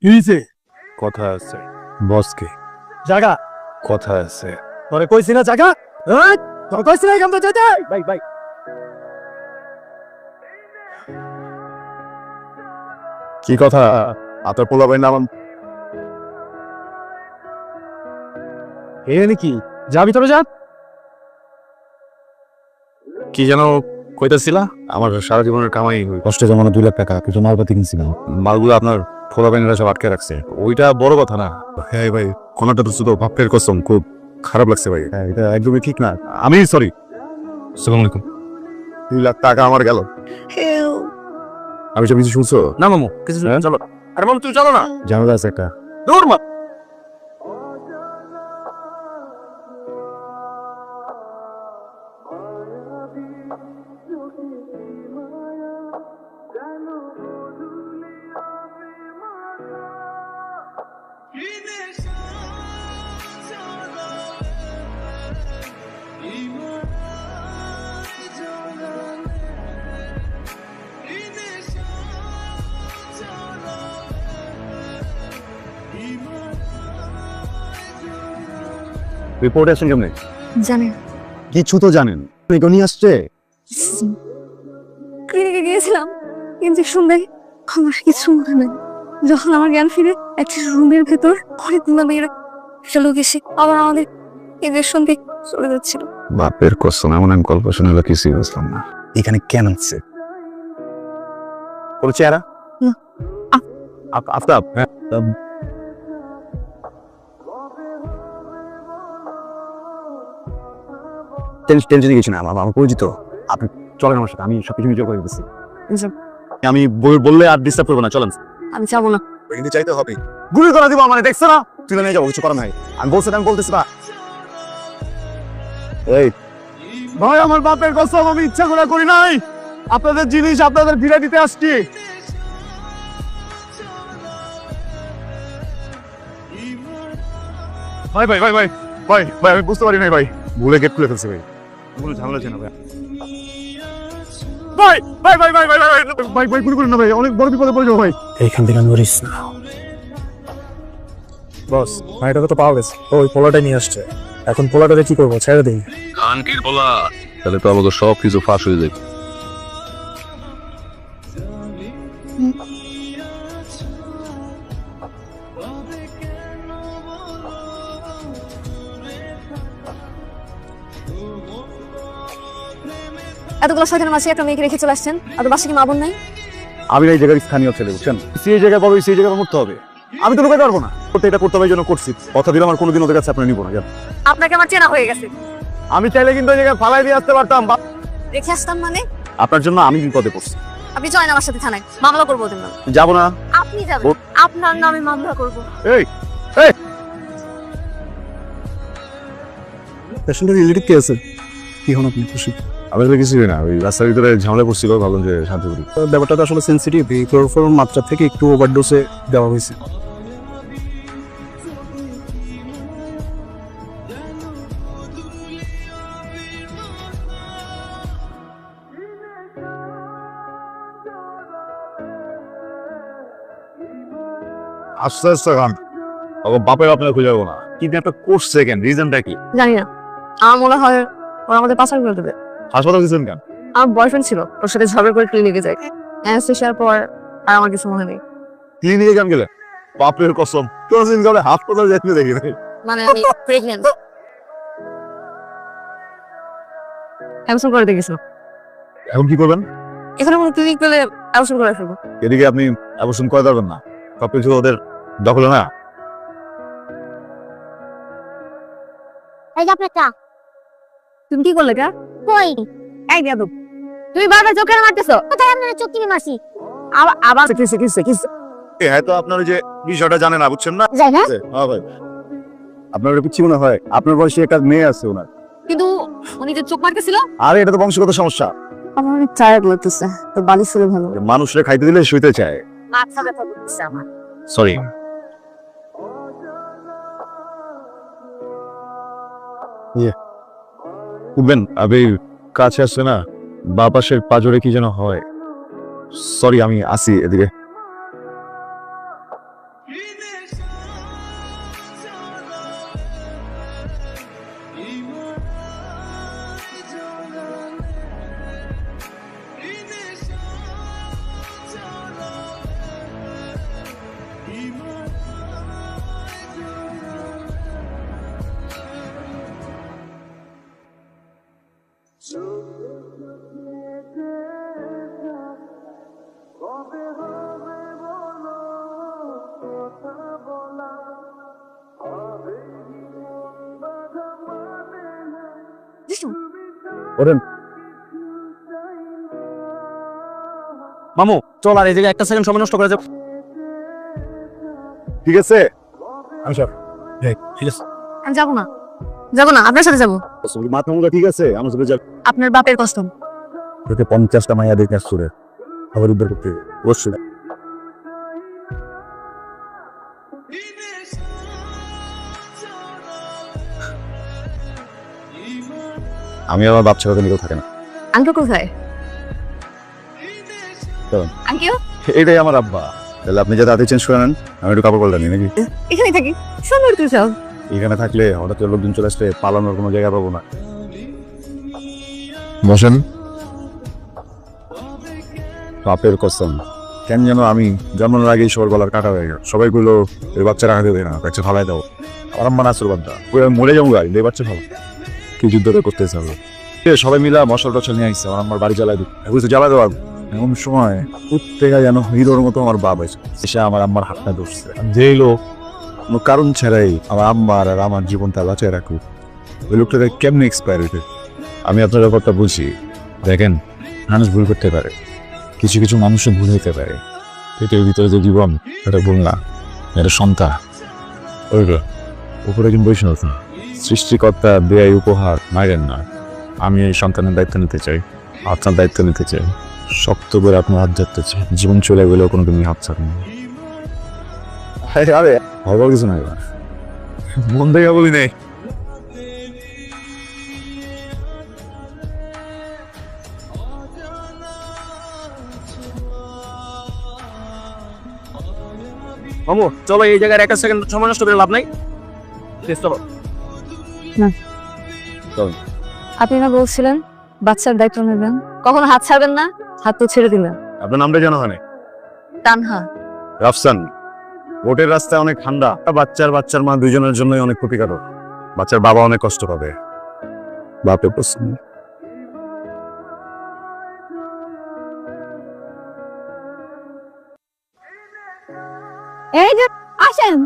কি হইছে? কথা আছে বসকে, জায়গা কথা আছে। তোরে কইছি না জায়গা, এই তোর কইছি না এখান থেকে যেতে। ভাই ভাই কি কথা? আপনার পোলা ভাই নাম এ নাকি যা ভিতরে যা। কি যেন কইতাছিলা? আমার সারা জীবনের কামাই কষ্টে জমানো 2 লাখ টাকা কিছু মালপাতি কিনছিলাম। মালগুলো আপনার পোলা ভাইনেরা সব আটকে রাখছে। ওইটা বড় কথা না। হ্যাঁ ভাই, কোনটা তো শুধু বাপের কসম, খুব খারাপ লাগছে ভাই। হ্যাঁ, এটা একদমই ঠিক না। আমি সরি। আসসালামু আলাইকুম। 2 লাখ টাকা আমার গেল। আমি সব কিছু শুনছো? না মামু কিছু হ্যাঁ? চলো। আরে মামু তুমি চলো না। ঝামেলা আছে একটা। দূর মা। রিপোর্ট আসেন কেমনে? জানেন কিছু তো জানেন, এগনি আসছে। ক্লিনিকে গিয়েছিলাম ইঞ্জেকশন দেয়, আমার কিছু মনে নেই। যখন আমার জ্ঞান ফিরে একটা রুমের ভেতর অনেকগুলো মেয়েরা একটা লোক এসে আবার আমাদের ইঞ্জেকশন দিয়ে চলে যাচ্ছিল। বাপের কসম, এমন আমি গল্প শুনে কিছুই বুঝলাম না। এখানে কেন আসছে? কোন চেহারা? না। আফতাব? হ্যাঁ। টেনশন গেছি না, আমার পরিচিত। আপনি চলেন আমার সাথে, আমি সবকিছু নিজে করে দিচ্ছি। আমি বললে আর ডিস্টার্ব করবো না, চলেন। আমি যাবো না। কিন্তু চাইতে হবে। গুলি করে দিব মানে, দেখছো না? তুলে নিয়ে যাবো, কিছু করার নাই। আমি বলতেছি না। এই ভাই আমার বাপের কসম, আমি ইচ্ছা করে করি নাই। আপনাদের জিনিস আপনাদের ফিরে দিতে আসছি। ভাই ভাই ভাই ভাই ভাই ভাই আমি বুঝতে পারি নাই ভাই, ভুলে গেট খুলে ফেলছি ভাই। কোনো ঝামেলা ছিল না ভাই। ভাই ভাই ভাই ভাই ভাই ভাই ভাই ভাই গুলি করুন না ভাই, অনেক বড় বিপদে পড়ে যাবো ভাই। এইখান থেকে নড়িস না। বস, ভাইটাকে তো পাওয়া গেছে, ওই পোলাটা নিয়ে আসছে। এখন পোলাটাকে কি করবো? ছেড়ে দিই? খানকির বলা, তাহলে তো আমাকে সব কিছু ফাঁস হয়ে যাবে। এতগুলো শয়তানের মাঝে একটা মেয়েকে রেখে চলে আসছেন, আর বাসা কি মা বোন নাই? আমি এই জায়গার স্থানীয় ছেলে, বুঝছেন? সেই জায়গায় বড়, সেই জায়গায় মরতে হবে। আমি তো লুকাতে পারবো না। করতে এটা করতে হবে, এই জন্য করছি। কথা দিলাম আর কোনোদিন ওদের কাছে আপনি নিবো না। জান, আপনাকে আমার চেনা হয়ে গেছে। আমি চাইলে কিন্তু ওই জায়গায় ফালাই দিয়ে আসতে পারতাম। রেখে আসতাম মানে? আপনার জন্য আমি বিপদে পড়ছি। আপনি চলেন আমার সাথে থানায়, মামলা করবো ওদের নামে। যাবো না। আপনি যাবেন, আপনার নামে মামলা করবো। এই এই পেশেন্টের রিলেটিভ কে আছে? কি হন আপনি? খুশি? আমি তো কিছুই না, ওই রাস্তার ভিতরে ঝামেলা পড়ছিল, ভাবলাম যে শান্তি করি। ব্যাপারটা তো আসলে সেন্সিটিভ। এই ক্লোরোফর্ম মাত্রা থেকে একটু ওভারডোজে দেওয়া হয়েছে। আস্তে আস্তে খান, ওকে বাপের আপনার খুঁজে যাবো না। কিন্তু একটা করছে কেন, রিজনটা কি? জানি না, আমার মনে হয় ওরা আমাদের পাচার করে দেবে। হাসপাতাল গেছেন কেন? আমার বয়ফ্রেন্ড ছিল, ওর সাথে ঝগড়া করে ক্লিনিকে যাই। অ্যানেস্থেশিয়ার পর আর আমার কিছু মনে নেই। ক্লিনিকে কেন গেলেন? বাপের কসম, কোনদিন গেলে হাসপাতাল যাইতে দেখি নাই। মানে আমি প্রেগন্যান্ট। অ্যাবসেন্ট করে দিয়ে গেছিল। এখন কি করবেন? এখানে কোনো ক্লিনিক পেলে অ্যাবসেন্ট করে ফেলবো। এদিকে আপনি অবশ্য করে পারবেন না, সবকিছু ওদের দখলে না। এই যে আপনার চা। তুমি কি করলে কা? কই? এই বেয়াদব, তুমি বারবার চোখ কেন মারতেছো? কোথায় আপনার চোখ টিপে মারছি? আবার হয়তো আপনার ওই যে বিষয়টা জানেন না, বুঝছেন না? যাই না? হ্যাঁ ভাই, আপনার পিচ্ছি মনে হয়? আপনার বয়সে একটা মেয়ে আছে ওনার। কিন্তু উনি যে চোখ মারতেছিল। আরে এটা তো বংশগত সমস্যা। আমার অনেক টায়ার্ড লাগতেছে, তো বালিশ ছিল ভালো। মানুষরে খাইতে দিলে শুইতে চায়। মাথা ব্যথা করতেছে আমার। সরি। উঠবেন, আমি কাছে আসছে না, বা পাশের পাজরে কি যেন হয়। সরি, আমি আসি এদিকে। ওরেন মামু চল আর এই জায়গায় একটা সেকেন্ড সময় নষ্ট করে যাব। ঠিক আছে আমি সব ঠিক আছে আমি যাবো না, আপনার সাথে যাবো। মাথা মুখা ঠিক আছে আমার সাথে যাবে আপনার বাপের কসম। তোকে 50টা মাইয়া দেখে আসছে খবর উদ্ধার করতে অবশ্যই। আমি আমার বাপ ছাড়া নিকেও থাকে না। আঙ্কেল কোথায়? চলুন। আঙ্কেল এইটাই আমার আব্বা। তাহলে আপনি যাতে হাতে চেঞ্জ করে নেন, আমি একটু কাপড় পাল্টা নিই নাকি? এখানে থাকি, সুন্দর তুই সব। এখানে থাকলে হঠাৎ করে লোকজন চলে আসলে পালানোর কোনো জায়গা পাবো না। বসেন। বাপের কসম কেন যেন আমি জন্মানোর আগেই সবার গলার কাটা হয়ে গেল। সবাই গুলো এই বাচ্চা রাখা দেবে না, বাচ্চা ফালাই দাও। আমার আম্মা নাচুর বাদ্দা আমি মরে যাবো গাড়ি এই বাচ্চা ভালো কি যুদ্ধ করতেছে হবে। সবাই মিলা মশলা টশল নিয়ে আসছে, আমার আম্মার বাড়ি জ্বালাই দিই বুঝতে জ্বালাই দেওয়া। এমন সময় প্রত্যেকা যেন হিরোর মতো আমার বাবা এসে আমার আম্মার হাতটা ধরছে। যেই লোক কোনো কারণ ছাড়াই আমার আম্মার আর আমার জীবনটা বাঁচায় রাখুক, ওই লোকটাকে কেমনে এক্সপায়ার হইতে। আমি আপনার ব্যাপারটা বুঝি। দেখেন, মানুষ ভুল করতে পারে, কিছু কিছু মানুষের ভুল হইতে পারে। পেটের ভিতরে যে জীবন, এটা ভুল না, এটা সন্তান। ওইগুলো উপরে কিন্তু বৈষ্ণব না, সৃষ্টিকর্তা দেয় উপহার, মাইরেন না। আমি এই সন্তানের দায়িত্ব নিতে চাই, আপনার দায়িত্ব নিতে চাই, শক্ত করে আপনার হাত ধরতে চাই। জীবন চলে গেলেও কোনো দিন হাত ছাড়েন না। আরে হবার কিছু নাই, মন থেকে বলি নেই। মামু চলো এই জায়গায় একটা সেকেন্ড সময় নষ্ট করে লাভ নাই। চলো। আপনি না বলছিলেন বাচ্চার দায়িত্ব নেবেন, কখনো হাত ছাড়বেন না, হাত তো ছেড়ে দিলেন। আপনার নামটা জানা হয় না? তানহা। রাফসান। বোটের রাস্তায় অনেক ঠান্ডা, বাচ্চার মা দুইজনের জন্যই অনেক ক্ষতিকারক। বাচ্চার বাবা অনেক কষ্ট পাবে। বাপে প্রশ্ন এই যে আসেন।